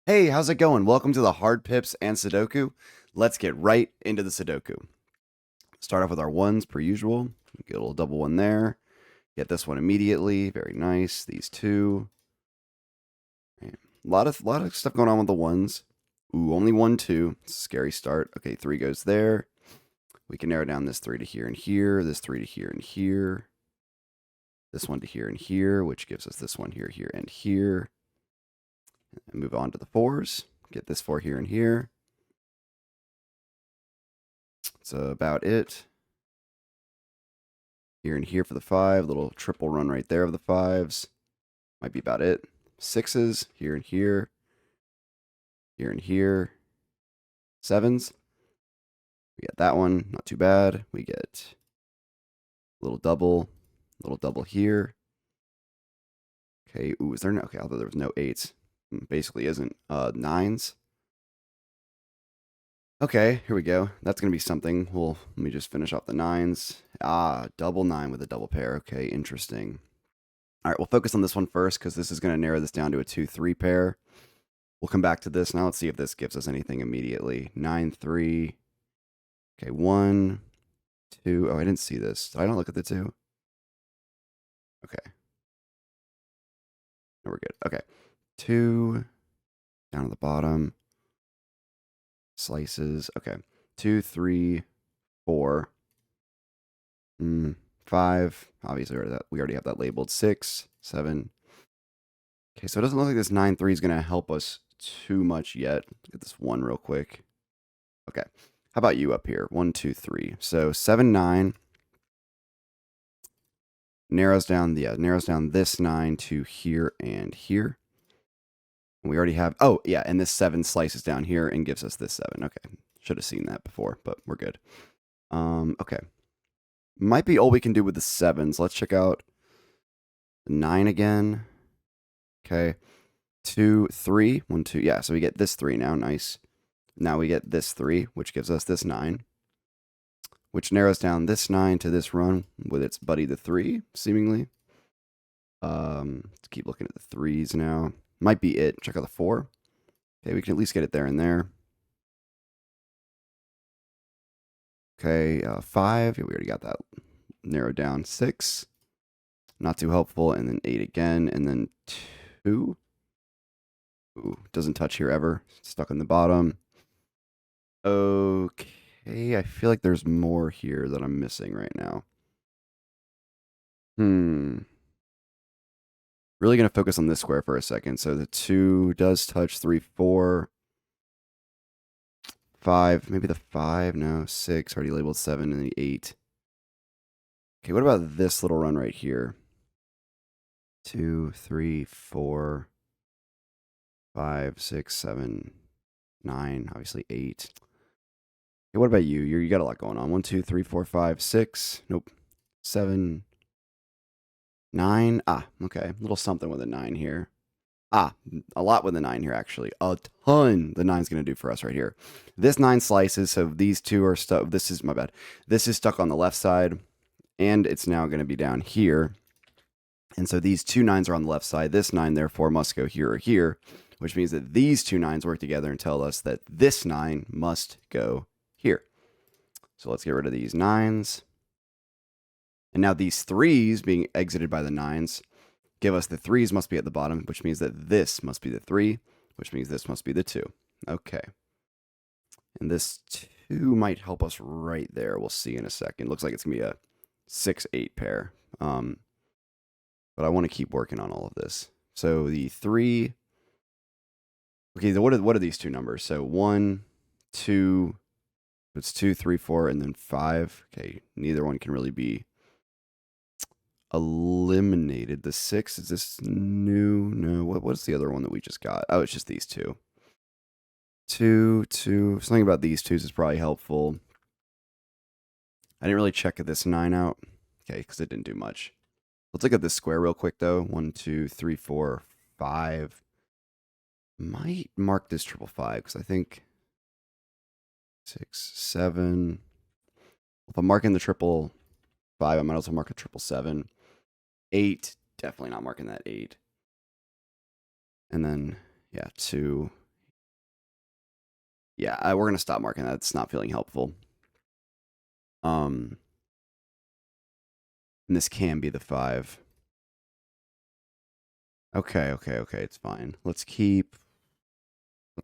Hey, how's it going? Welcome to the Hard Pips and Sudoku. Let's get right into the Sudoku. Start off with our ones per usual. Get a little double one there. Get this one immediately. Very nice. These two. A lot of stuff going on with the ones. Ooh, only 1, 2. It's a scary start. Okay, 3 goes there. We can narrow down this 3 to here and here. This 3 to here and here. This one to here and here, which gives us this one here, here, and here. And move on to the 4s. Get this 4 here and here. That's about it. Here and here for the 5. Little triple run right there of the 5s. Might be about it. 6s, here and here. Here and here. 7s. We get that one, not too bad. We get a little double here. Okay, ooh, is there no, okay, although there was no 8s. Basically isn't. 9s. Okay, here we go. That's going to be something. Let me just finish off the 9s. Ah, double 9 with a double pair. Okay, interesting. All right, we'll focus on this one first because this is going to narrow this down to a 2-3 pair. We'll come back to this. Now let's see if this gives us anything immediately. 9, 3. Okay, 1, 2. Oh, I didn't see this. Did I not look at the 2? Okay. No, we're good. Okay. 2. Down at the bottom. Slices. Okay. 2, 3, 4. 5. Obviously, we already have that labeled. 6, 7. Okay, so it doesn't look like this 9, 3 is going to help us too much yet. Let's get this 1 real quick. Okay. How about you up here? 1, 2, 3. So 7, 9 narrows down this 9 to here and here. And we already have, oh yeah, and this 7 slices down here and gives us this 7. Okay, should have seen that before, but we're good. Okay, might be all we can do with the 7s. Let's check out the 9 again. Okay, 2, 3, 1, 2. Yeah, so we get this 3 now. Nice. Now we get this 3, which gives us this 9. Which narrows down this 9 to this run with its buddy the 3, seemingly. Let's keep looking at the 3s now. Might be it. Check out the 4. Okay, we can at least get it there and there. Okay, 5. Yeah, we already got that narrowed down. 6. Not too helpful. And then 8 again. And then 2. Ooh, doesn't touch here ever. Stuck on the bottom. Okay, I feel like there's more here that I'm missing right now. Really going to focus on this square for a second. So the 2 does touch 3, 4, 5. Maybe the 5. No, 6. Already labeled 7 and the 8. Okay, what about this little run right here? 2, 3, 4, 5, 6, 7, 9. Obviously 8. Okay, what about you? You got a lot going on. 1, 2, 3, 4, 5, 6. Nope. 7, 9. Ah, okay. A little something with a 9 here. Ah, a lot with the 9 here, actually. A ton the 9's going to do for us right here. This 9 slices, so these two are stuck. This is, my bad. This is stuck on the left side, and it's now going to be down here. And so these two 9s are on the left side. This 9, therefore, must go here or here, which means that these two 9s work together and tell us that this 9 must go here. So let's get rid of these 9s. And now these 3s being exited by the 9s give us the 3s must be at the bottom, which means that this must be the 3, which means this must be the 2. Okay. And this 2 might help us right there. We'll see in a second. Looks like it's going to be a 6, 8 pair. But I want to keep working on all of this. So the 3. Okay, what are these two numbers? So 1, 2. It's 2, 3, 4, and then 5. Okay, neither one can really be eliminated. The 6, is this new? No, what's the other one that we just got? Oh, it's just these two. 2, 2. Something about these 2s is probably helpful. I didn't really check this 9 out. Okay, because it didn't do much. Let's look at this square real quick, though. 1, 2, 3, 4, 5. Might mark this 5 because I think 6, 7. If I'm marking the 5, I might also mark a 7. 8, definitely not marking that 8. And then, yeah, 2. Yeah, we're going to stop marking that. It's not feeling helpful. And this can be the 5. Okay. It's fine. Let's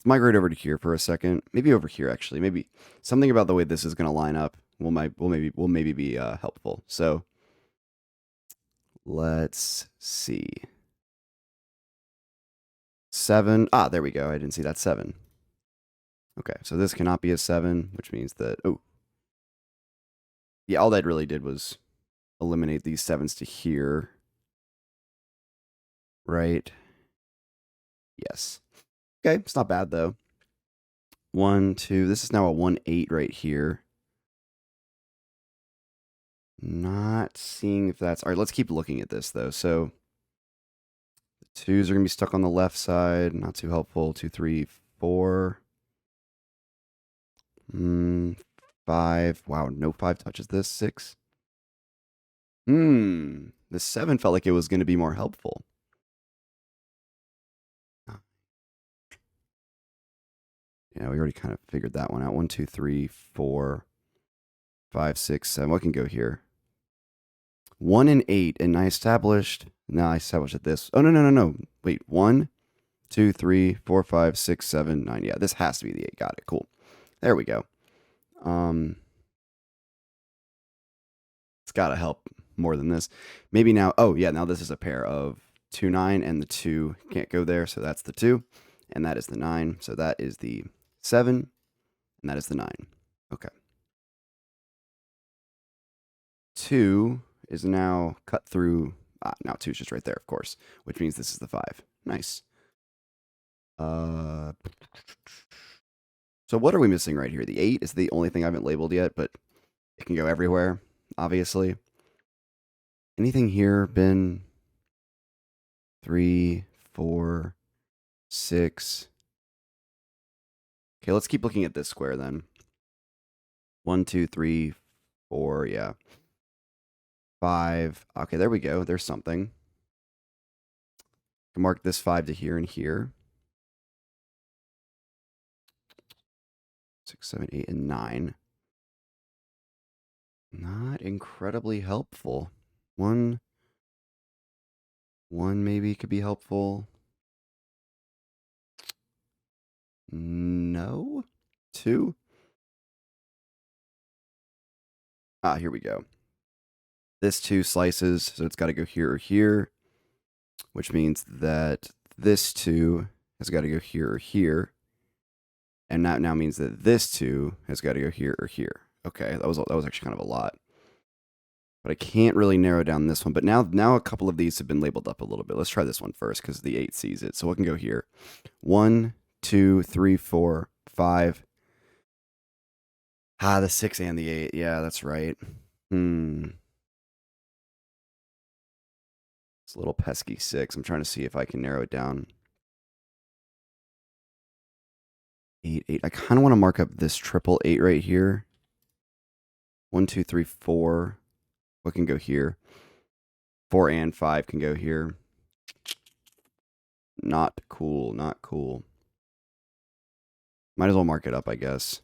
migrate over to here for a second. Maybe over here, actually. Maybe something about the way this is going to line up will maybe be helpful. So let's see. 7. Ah, there we go. I didn't see that 7. Okay, so this cannot be a 7, which means that, oh. Yeah, all that really did was eliminate these 7s to here. Right? Yes. Okay, it's not bad, though. 1, 2. This is now a 1, 8 right here. Not seeing if that's... All right, let's keep looking at this, though. So the 2s are going to be stuck on the left side. Not too helpful. 2, 3, 4. 5. Wow, no 5 touches this. 6. The 7 felt like it was going to be more helpful. Yeah, we already kind of figured that one out. 1, 2, 3, 4, 5, 6, 7. What can go here? 1 and 8, and I established. No, I established at this. Oh, no. Wait, 1, 2, 3, 4, 5, 6, 7, 9. Yeah, this has to be the 8. Got it. Cool. There we go. It's got to help more than this. Maybe now. Oh, yeah, now this is a pair of 2, 9, and the 2 can't go there, so that's the 2, and that is the 9. So that is the 7, and that is the 9. Okay. 2 is now cut through. Now 2 is just right there, of course, which means this is the 5. Nice. So what are we missing right here? The 8 is the only thing I haven't labeled yet, but it can go everywhere, obviously. Anything here been 3, 4, 6? Okay, let's keep looking at this square then. 1, 2, 3, 4, yeah. 5. Okay, there we go. There's something. I can mark this 5 to here and here. 6, 7, 8, and 9. Not incredibly helpful. 1 maybe could be helpful. No. 2. Here we go. This 2 slices, so it's got to go here or here, which means that this 2 has got to go here or here, and that now means that this 2 has got to go here or here. Okay, that was actually kind of a lot, but I can't really narrow down this one. But now a couple of these have been labeled up a little bit. Let's try this one first because the 8 sees it. So what can go here? 1, 2, 3, 4, 5. The 6 and the 8. Yeah, that's right. It's a little pesky 6. I'm trying to see if I can narrow it down. 8, 8. I kind of want to mark up this triple 8 right here. 1, 2, 3, 4. What can go here? 4 and 5 can go here. Not cool. Not cool. Might as well mark it up, I guess.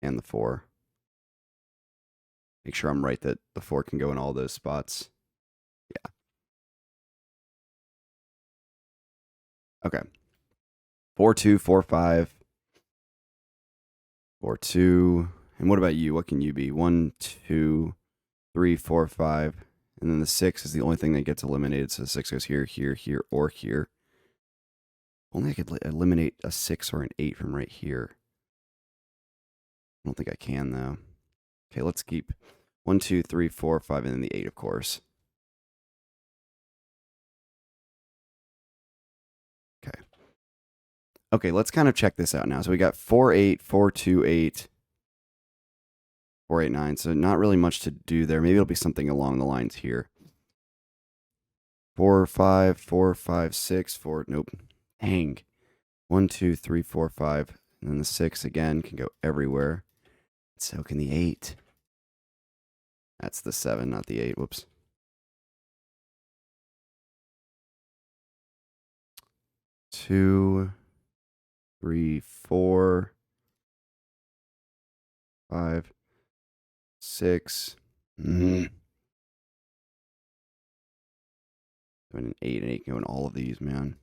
And the 4. Make sure I'm right that the 4 can go in all those spots. Yeah. Okay. 4, 2, 4, 5. 4, 2. And what about you? What can you be? 1, 2, 3, 4, 5. And then the 6 is the only thing that gets eliminated. So the 6 goes here, here, here, or here. Only I could eliminate a 6 or an 8 from right here. I don't think I can, though. Okay, let's keep 1, 2, 3, 4, 5, and then the 8, of course. Okay. Okay, let's kind of check this out now. So we got 4, 8, 4, 2, 8, 4, 8, 9. So not really much to do there. Maybe it'll be something along the lines here. 4, 5, 4, 5, 6, 4. Nope. Dang. 1, 2, 3, 4, 5. And then the 6 again can go everywhere. So can the 8. That's the 7, not the 8. Whoops. 2, 3, 4. 5, 6. 7 and 8, and 8 can go in all of these, man.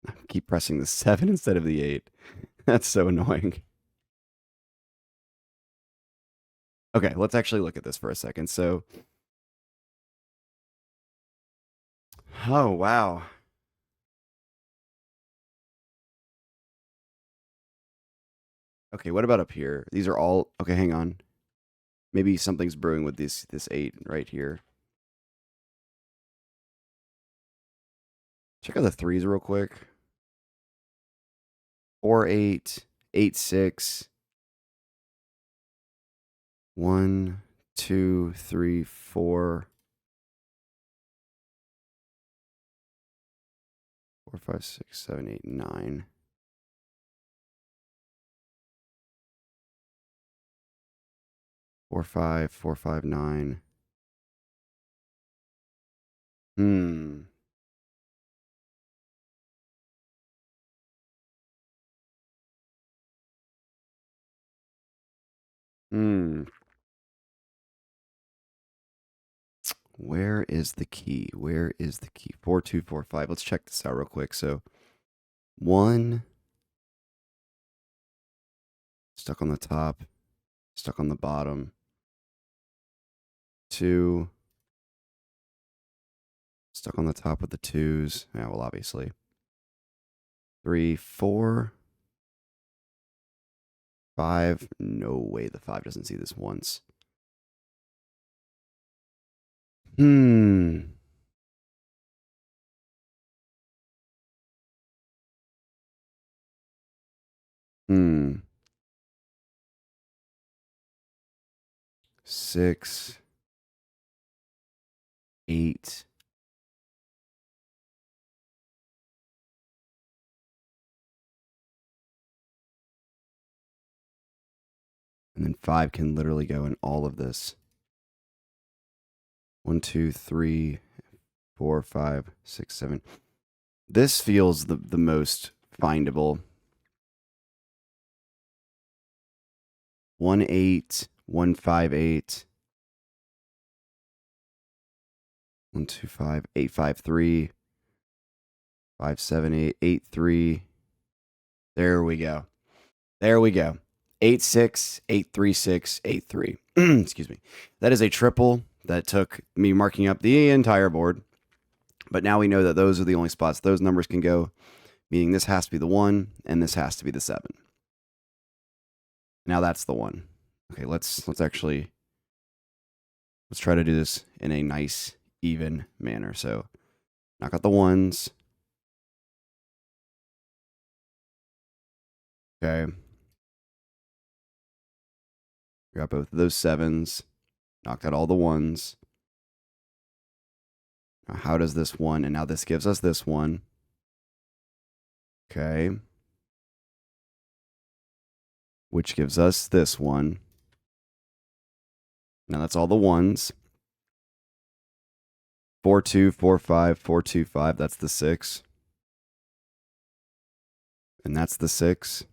I keep pressing the 7 instead of the 8. That's so annoying. Okay, let's actually look at this for a second. So, oh, wow. Okay, what about up here? These are all, okay, hang on. Maybe something's brewing with this 8 right here. Check out the 3s real quick. 4, 8, 8, 6. 1, 2, 3, 4. 4, 5, 6, 7, 8, 9. 4, 5, 4, 5, 9. Hmm. Hmm. Where is the key? Where is the key? 4, 2, 4, 5. Let's check this out real quick. So 1 stuck on the top, stuck on the bottom. 2 stuck on the top with the 2s. Yeah, well, obviously. 3, 4, 5. No way the 5 doesn't see this once. Hmm. Hmm. 6, 8. And then 5 can literally go in all of this. 1, 2, 3, 4, 5, 6, 7. This feels the most findable. 1, 8, 1, 5, 8. 1, 2, 5, 8, 5, 3. 5, 7, 8, 8, 3. There we go. There we go. 8, 6, 8, 3, 6, 8, 3. Excuse me. That is a triple that took me marking up the entire board. But now we know that those are the only spots those numbers can go, meaning this has to be the 1 and this has to be the 7. Now that's the 1. Okay, let's actually let's try to do this in a nice even manner. So knock out the 1s. Okay. Got both of those 7s. Knocked out all the 1s. Now how does this 1? And now this gives us this 1. Okay. Which gives us this 1. Now that's all the 1s. 4, 2, 4, 5, 4, 2, 5. That's the 6. And that's the 6.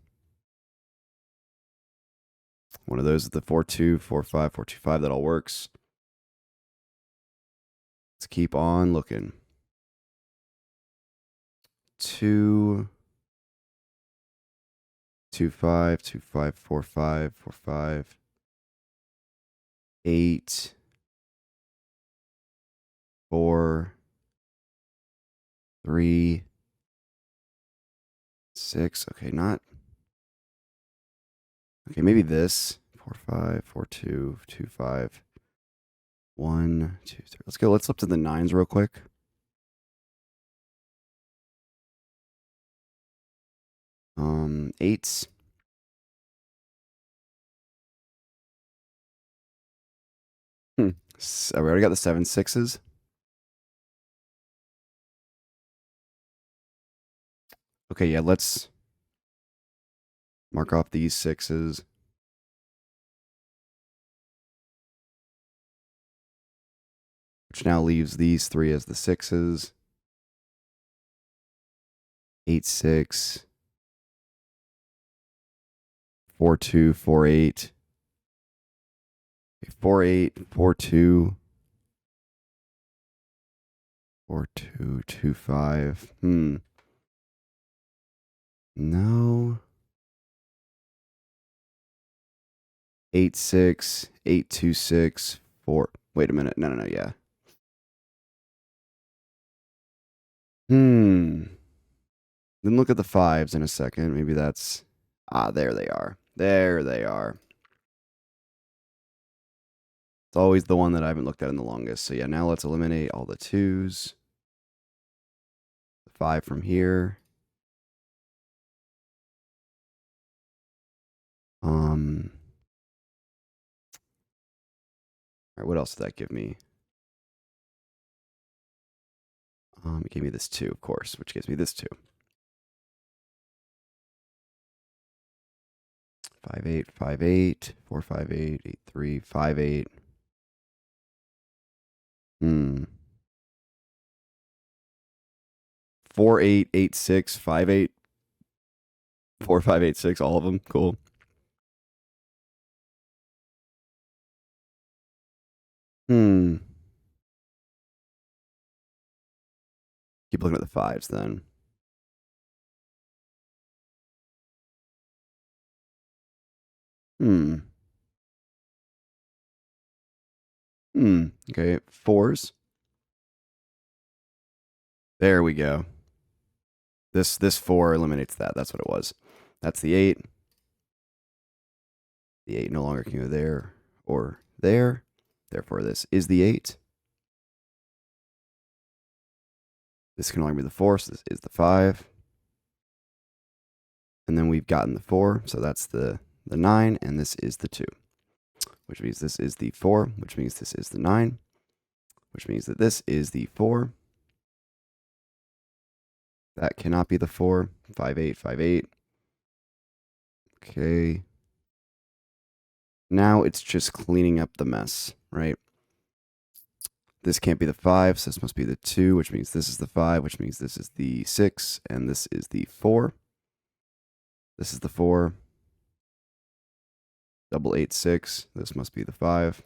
One of those is the 4, 2, 4, 5, 4, 2, 5. That all works. Let's keep on looking. 2, 2, 5, 2, 5, 4, 5, 4, 5. 8, 4, 3, 6. Okay, not. Okay, maybe this. 4, 5, 4, 2, 2, 5. 1, 2, 3. Let's go. Let's flip to the 9s real quick. Eights. So we already got the 7 6s. Okay, yeah, let's mark off these 6s. Which now leaves these 3 as the 6s. 8, 6. 4, 2, 4, 8. 4, 8, 4, 2. 4, 2, 2, 5. No. 8, 6, 8, 2, 6, 4. Wait a minute. No, yeah. Then look at the 5s in a second. Maybe that's... there they are. There they are. It's always the one that I haven't looked at in the longest. So yeah, now let's eliminate all the 2s. The 5 from here. All right, what else did that give me? It gave me this 2, of course, which gives me this 2. 5, 8, 5, 8, 4, 5, 8, 8, 3, 5, 8. 4, 8, 8, 6, 5, 8. 4, 5, 8, 6, all of them. Cool. Keep looking at the 5s then. Okay, 4s. There we go. This 4 eliminates that. That's what it was. That's the 8. The 8 no longer can go there or there. Therefore, this is the 8. This can only be the 4, so this is the 5. And then we've gotten the 4, so that's the 9, and this is the 2. Which means this is the 4, which means this is the 9, which means that this is the 4. That cannot be the 4. 5, 8, 5, 8. Okay. Now it's just cleaning up the mess, right? This can't be the 5, so this must be the 2, which means this is the 5, which means this is the 6, and this is the 4. This is the 4. Double 8, 6. This must be the 5.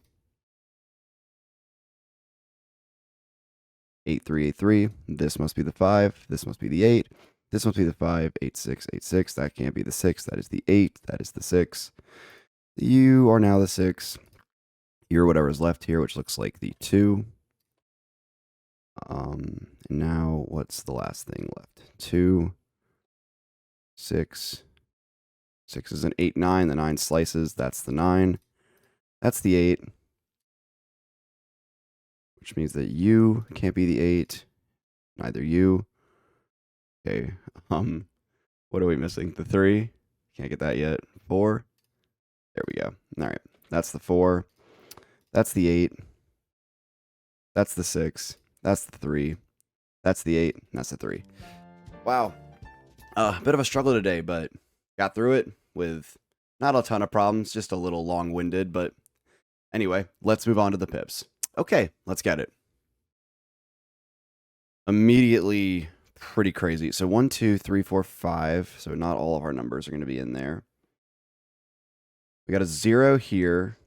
8, 3, 8, 3. This must be the 5. This must be the 8. This must be the 5. 8, 6, 8, 6. That can't be the 6. That is the 8. That is the 6. You are now the 6. You're whatever is left here, which looks like the 2. And now what's the last thing left? 2, 6. 6 is an 8, 9. The 9 slices. That's the 9. That's the 8. Which means that you can't be the 8. Neither you. Okay. What are we missing? The 3. Can't get that yet. 4. There we go. All right. That's the 4. That's the 8. That's the 6. That's the 3. That's the 8. And that's the 3. Wow. A bit of a struggle today, but got through it with not a ton of problems, just a little long-winded, but anyway, let's move on to the pips. Okay, let's get it. Immediately pretty crazy. So 1, 2, 3, 4, 5. So not all of our numbers are going to be in there. We got a 0 here.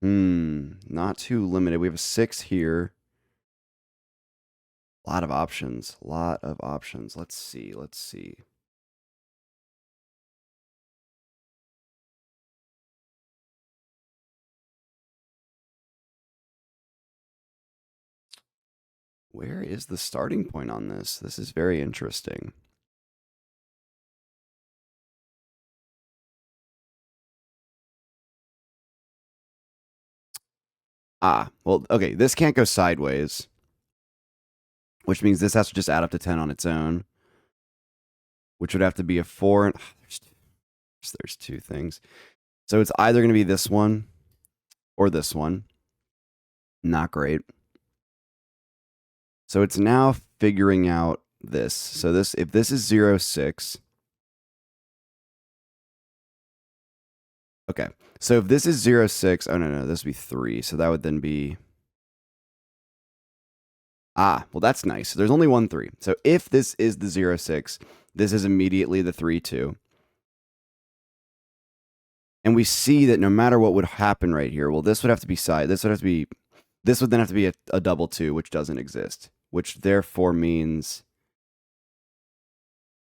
Not too limited. We have a 6 here. A lot of options. Let's see. Where is the starting point on this? This is very interesting. Well, okay, this can't go sideways, which means this has to just add up to 10 on its own, which would have to be a 4. And there's 2 things. So it's either going to be this one or this one. Not great. So it's now figuring out this. So if this is 0, 6. Okay. So if this is 0, 6. Oh, no. This would be 3. So that would then be... well, that's nice. So there's only one 3. So if this is the 0, 6, this is immediately the 3, 2. And we see that no matter what would happen right here, well, this would have to be this would then have to be a double 2, which doesn't exist, which therefore means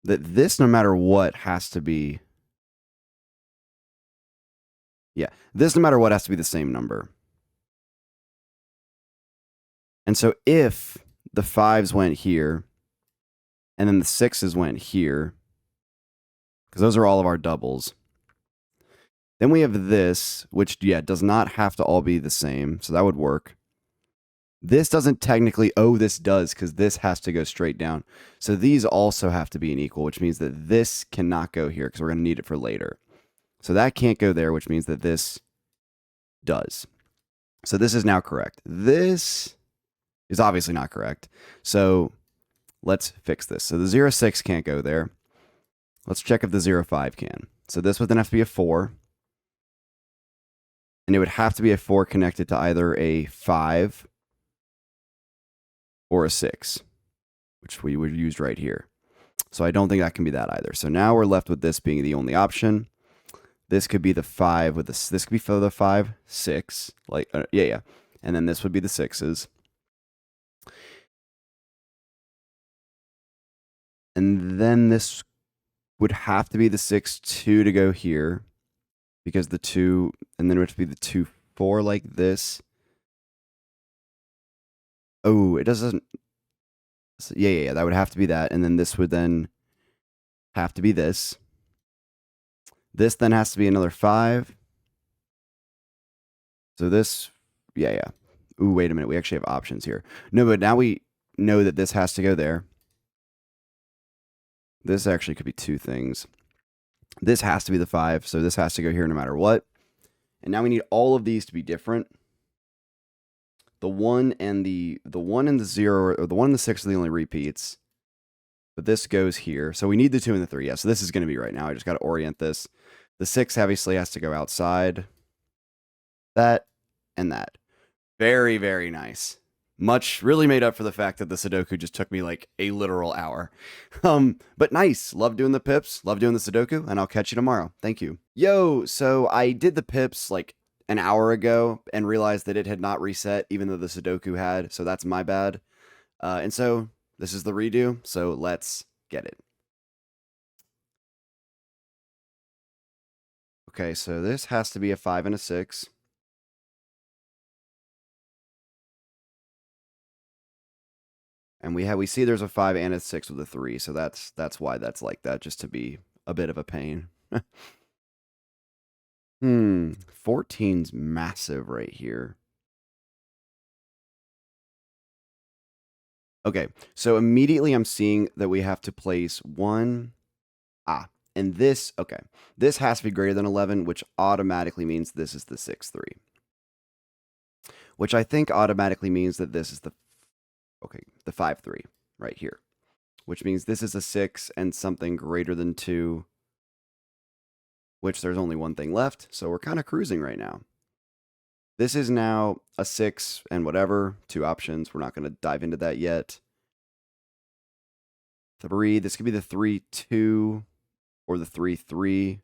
that this, no matter what, has to be, yeah, this, no matter what, has to be the same number. And so if the 5s went here, and then the 6s went here, because those are all of our doubles, then we have this, which, yeah, does not have to all be the same, so that would work. This doesn't technically, oh, this does, because this has to go straight down. So these also have to be an equal, which means that this cannot go here, because we're going to need it for later. So that can't go there, which means that this does. So this is now correct. This is obviously not correct. So let's fix this. So the 0, 6 can't go there. Let's check if the 0, 5 can. So this would then have to be a 4. And it would have to be a 4 connected to either a 5 or a 6, which we would use right here. So I don't think that can be that either. So now we're left with this being the only option. This could be the 5 with this. This could be for the 5, 6. Like, yeah. And then this would be the 6s. And then this would have to be the 6, 2 to go here. Because the 2, and then it would be the 2, 4 like this. Oh, it doesn't. Yeah. That would have to be that. And then this would then have to be this. This then has to be another 5. So this, yeah. Ooh, wait a minute. We actually have options here. No, but now we know that this has to go there. This actually could be 2 things. This has to be the 5, so this has to go here no matter what. And now we need all of these to be different. The 1 and the 0, or the 1 and the 6 are the only repeats. But this goes here. So we need the 2 and the 3. Yeah, so this is going to be right now. I just got to orient this. The 6 obviously has to go outside. That and that. Very, very nice. Really made up for the fact that the Sudoku just took me like a literal hour. But nice. Love doing the PIPS. Love doing the Sudoku. And I'll catch you tomorrow. Thank you. Yo, so I did the PIPS like an hour ago and realized that it had not reset, even though the Sudoku had. So that's my bad. And so this is the redo. So let's get it. Okay, so this has to be a 5 and a 6. And we see there's a 5 and a 6 with a 3, so that's why that's like that, just to be a bit of a pain. 14's massive right here. Okay, so immediately I'm seeing that we have to place 1. And this, okay, this has to be greater than 11, which automatically means this is the 6, 3. Which I think automatically means that this is the 5, 3 right here. Which means this is a 6 and something greater than 2, which there's only one thing left, so we're kind of cruising right now. This is now a 6 and whatever, 2 options. We're not going to dive into that yet. 3, this could be the 3, 2, or the 3, 3.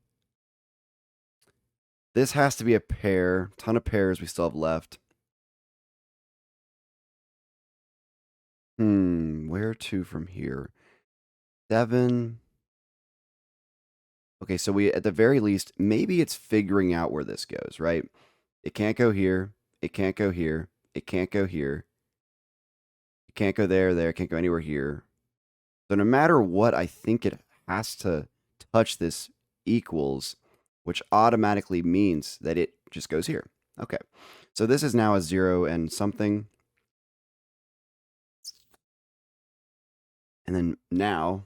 This has to be a pair. Ton of pairs we still have left. Where to from here? 7. Okay, so we, at the very least, maybe it's figuring out where this goes, right? It can't go here. It can't go here. It can't go here. It can't go there, there. It can't go anywhere here. So no matter what, I think it has to touch this equals, which automatically means that it just goes here. Okay, so this is now a 0 and something. And then now,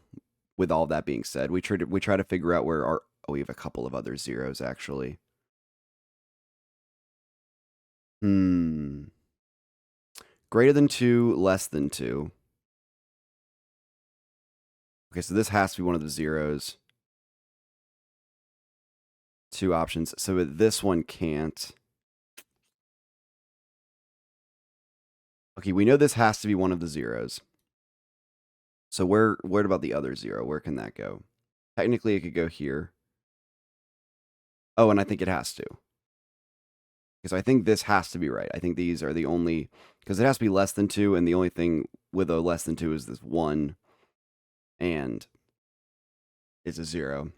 with all that being said, we try to figure out where our, we have a couple of other zeros actually. Greater than 2, less than 2. Okay, so this has to be one of the zeros. 2 options. So this one can't. Okay, we know this has to be one of the zeros. So where about the other 0? Where can that go? Technically, it could go here. Oh, and I think it has to. Because I think this has to be right. I think these are the only, because it has to be less than 2, and the only thing with a less than 2 is this 1, and it's a 0.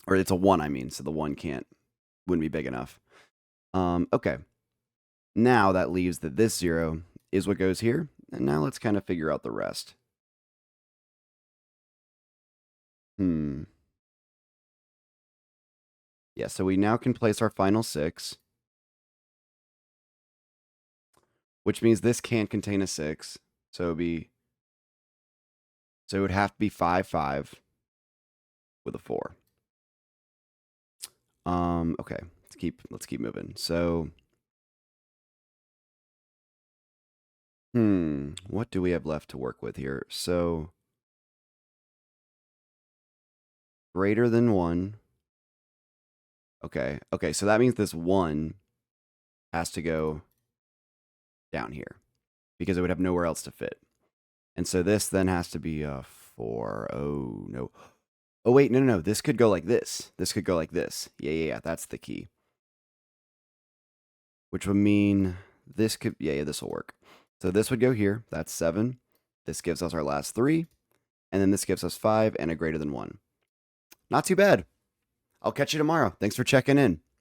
Or it's a 1, I mean, so the 1 wouldn't be big enough. Okay. Now that leaves that this 0 is what goes here, and now let's kind of figure out the rest. Yeah, so we now can place our final 6, which means this can't contain a 6. So it would have to be 5, 5 with a 4. Okay, let's keep moving. So what do we have left to work with here? So greater than 1. Okay. Okay, so that means this 1 has to go down here because it would have nowhere else to fit. And so this then has to be a 4. Oh, no. Oh, wait, no. This could go like this. This could go like this. Yeah. That's the key. Which would mean this could, yeah, this will work. So this would go here. That's 7. This gives us our last 3. And then this gives us 5 and a greater than 1. Not too bad. I'll catch you tomorrow. Thanks for checking in.